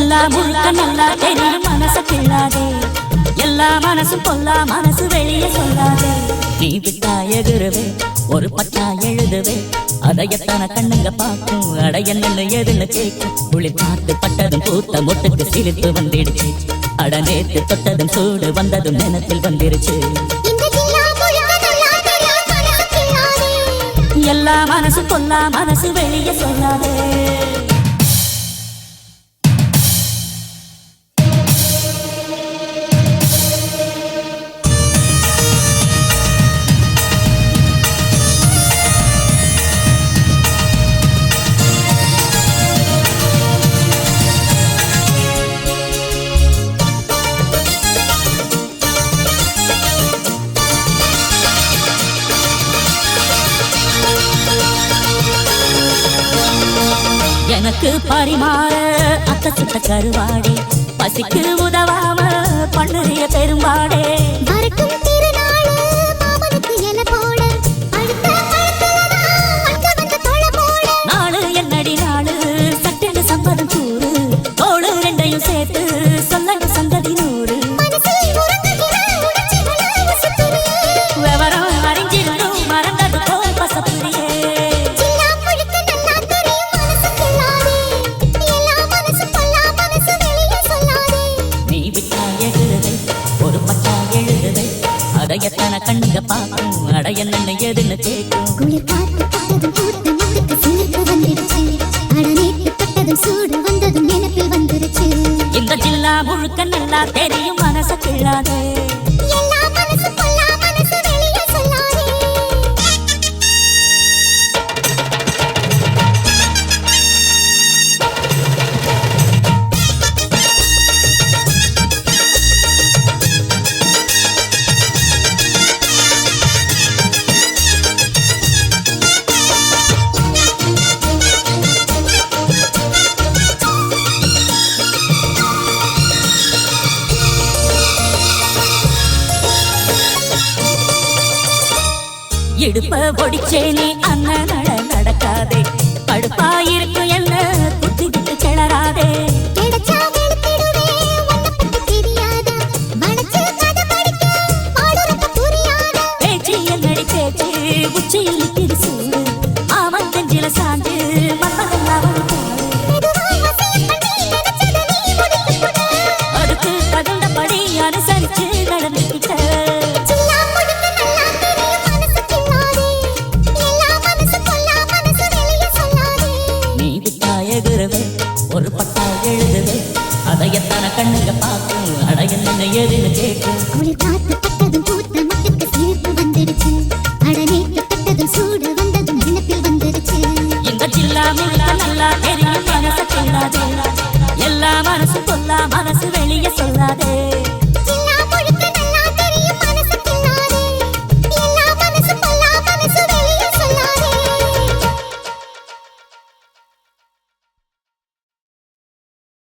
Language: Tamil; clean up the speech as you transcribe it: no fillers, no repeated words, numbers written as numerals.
ஜில்லா முழுக்க நல்லா தெரியும் மனசு கிள்ளாதே, எல்லா மனசும் கொல்லா மனசு வெளியே சொல்லாதே. நீ விட்டா எகுருவே ஒரு பட்டா எழுதுவே, அதையத்தான கண்ணுங்க பார்க்கும் அடைய நின்று எதுன்னு கேட்கும். குளிர் காத்து பட்டதும் பூத்த மொட்டுக்கு சிரிப்பு வந்துடுச்சு, அட நேத்து தொட்டதும் சூடு வந்ததும் நினைப்பில் வந்துருச்சு. எல்லா மனசும் கொல்லா மனசு வெளியே சொல்லாதே. எனக்கு பரிமாற அத்த சுத்த கருவாடே, பசிக்கு உதவாம பண்ணுறிய பெரும்பாடே. நாளு என்னடி நாளு சட்டென்று சம்பதம் கூறு, தோளு ரெண்டையும் சேர்த்து சொல்லணும் சங்கதி நூறு. விவரம் அறிஞ்சிருந்தும் மறந்தது போல் பசப்புரியே. அடையத்தான கண்ணுங்க பார்க்கும் அடைய நின்று எதுன்னு கேட்கும். குளிர் காத்து பட்டதும் பூத்த முட்டுக்கு சிரிப்பு வந்துருச்சு, அட நேத்து பட்டதும் சூடு வந்ததும் நினைப்பில் வந்துருச்சு. இந்த ஜில்லா முழுக்க நல்லா தெரியும் மனசு கிள்ளாதே, எல்லா மனசு கொல்லா மனசு வெளியே சொல்லாதே. இடுப்ப ஒடிச்சே நீ அண்ணன் நடக்காதே, கடுப்பாயிருக்கும் என்ன குத்திக்கிட்டு கிளறாதே. பேச்சு என்னடி பேச்சு உச்சியில் நிற்கிது சூடு, அவன் தெஞ்சில சாஞ்சு மன்னதெல்லாம் அதுக்கு தகுந்தபடி அனுசரிச்சு நடந்துக்கிட்ட. ஒரு பட்டா எழுதுவே அதையத்தான கண்ணுங்க பார்க்கும் அடைய நின்று எதுன்னு கேட்கும். குளிர் காத்து பட்டதும் பூத்த முட்டுக்கு சிரிப்பு வந்துருச்சு, அட நேத்து பட்டதும் சூடு வந்ததும் நினைப்பில் வந்துருச்சு. இந்த ஜில்லா முழுக்க நல்லா தெரியும் மனசு கொள்ளாதே, எல்லா மனசு கொல்லா மனசு வெளியே சொல்லாதே.